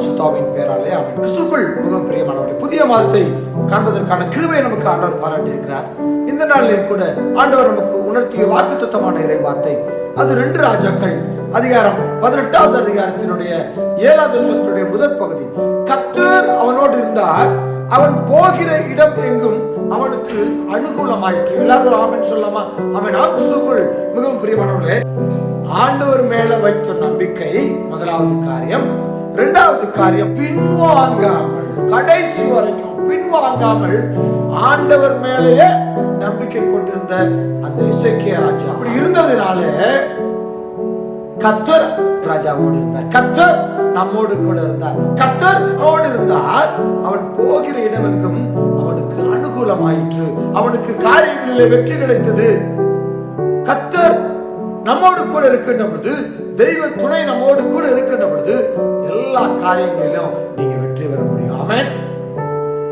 பரிசுத்தாவின் பெயராலே ஆமென். கிறிஸ்துவுக்குள் மிகவும் பிரியமானவர்களே, புதிய மாதத்தை காண்பதற்கான கிருபையை நமக்கு ஆண்டவர் பாராட்டி இருக்கிறார். இந்த நாளிலே கூட ஆண்டவர் நமக்கு உணர்த்திய வாக்குத்தத்தமான இறை வார்த்தை, அது 2 ராஜாக்கள் அதிகாரம் 18வது அதிகாரத்தினுடைய 7வது வசனத்துடைய முதல் பகுதி. கர்த்தர் அவனோடு இருந்தார், அவன் போகிற இடம் எங்கும் அவனுக்கு அனுகூலமாயிற்று. எல்லாரும் ஆமென் சொல்லலாமா? ஆமென். கிறிஸ்துவுக்குள் மிகவும் பிரியமானவர்களே, ஆண்டவர் மேல வைத்த நம்பிக்கை முதலாவது காரியம். 2வது காரியம், பின்வாங்காமல், கடைசி வரைக்கும் பின்வாங்காமல் ஆண்டவர் மேலேயே நம்பிக்கை கொண்டிருந்த அந்த எசேக்கியா ராஜா. அப்படி இருந்ததுனால கர்த்தர் ராஜாவோடு இருந்தார், கர்த்தர் நம்மோடு கூட இருந்தார், கர்த்தர் அவனோடு இருந்தார். அவன் போகிற இடமெங்கும் அவனுக்கு அனுகூலமாயிற்று, அவனுக்கு காரியங்களிலே வெற்றி கிடைத்தது. கர்த்தர் நம்மோடு கூட இருக்கின்ற பொழுது, தெய்வ துணை நம்மோடு கூட இருக்கின்ற பொழுது எல்லா காரியங்களிலும் நீங்க வெற்றி பெற முடியும். ஆமென்.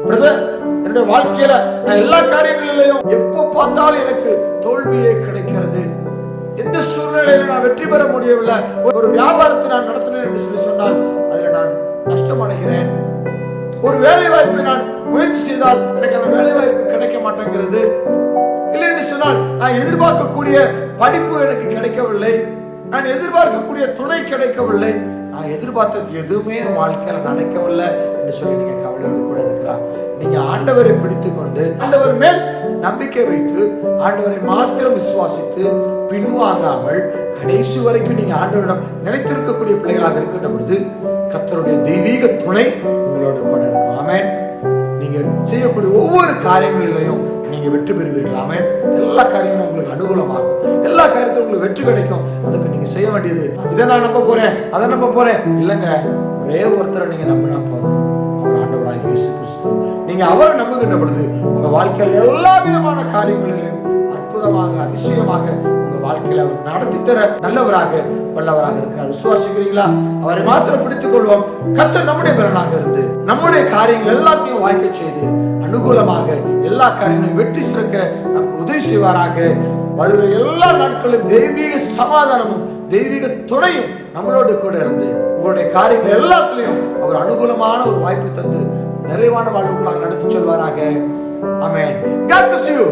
பிரதர், என்னுடைய வாழ்க்கையில நான் எல்லா காரியங்களிலையும் எப்ப பார்த்தாலும் எனக்கு தோல்வியே கிடைக்கிறது, எந்த சூழ்நிலையில நான் வெற்றி பெற முடியவில்லை, ஒரு வியாபாரத்தை நான் நடத்தினேன் என்று சொல்லி சொன்னால் அதில் நான் நஷ்டம் அடைகிறேன், ஒரு வேலை வாய்ப்பை நான் முயற்சி செய்தால் எனக்கு அந்த வேலை வாய்ப்பு கிடைக்க மாட்டேங்கிறது, இல்லை என்று சொன்னால் நான் எதிர்பார்க்கக்கூடிய படிப்பு எனக்கு கிடைக்கவில்லை, நான் எதிர்பார்க்கக்கூடிய துணை கிடைக்கவில்லை, நான் எதிர்பார்த்தது எதுவுமே வாழ்க்கையில நடக்கவில்லை என்று சொல்லி நீங்க கவலையோடு கூட இருக்கலாம். நீங்க ஆண்டவரை பிடித்து கொண்டு ஆண்டவர் மேல் நம்பிக்கை வைத்து ஆண்டவரை மாத்திரம் விசுவாசித்து பின்வாங்காமல் கடைசி வரைக்கும் நீங்க ஆண்டவரிடம் நிலைத்திருக்கக்கூடிய பிள்ளைகளாக இருக்கின்ற பொழுது கர்த்தருடைய தெய்வீக துணை உங்களோட கூட இருக்கும். ஆமென். நீங்க செய்யக்கூடிய ஒவ்வொரு காரியங்களிலையும் நீங்க வெற்றி பெறுவீர்கள். ஆமென். எல்லா காரியமும் உங்களுக்கு அனுகூலமாகும், எல்லா காரியத்திலும் உங்களுக்கு வெற்றி கிடைக்கும். அதுக்கு நீங்க செய்ய வேண்டியது, இதை நான் நம்ப போறேன், அதை நம்ப போறேன் இல்லைங்க. ஒரே ஒருத்தரை நீங்க நம்பினா போதும், அவர் ஆண்டவராகிய இயேசு கிறிஸ்து. நீங்க அவரை நம்புகின்ற பொழுது உங்க வாழ்க்கையில எல்லா விதமான காரியங்களிலும் அற்புதமாக, அதிசயமாக உங்க வாழ்க்கையில அவர் நடத்தி தர நல்லவராக, வல்லவராக இருக்கிறார். விசுவாசிக்கிறீங்களா? அவரை மாத்திரம் பிடித்துக் கொள்வோம். கர்த்தர் நம்முடைய பலனாக இருந்து நம்முடைய காரியங்கள் எல்லாத்தையும் வாய்க்க செய்து அனுகூலமாக எல்லா காரியங்களையும் வெற்றி சிறக்க நமக்கு உதவி செய்வாராக. வருகிற எல்லா நாட்களிலும் தெய்வீக சமாதானமும் தெய்வீக துணையும் நம்மளோடு கூட இருந்து உங்களுடைய காரியங்கள் எல்லாத்திலையும் அவர் அனுகூலமான ஒரு வாய்ப்பு தந்து நிறைவான வாழ்வுகளாக நடத்தி செல்வாராக. ஆமென். God bless you.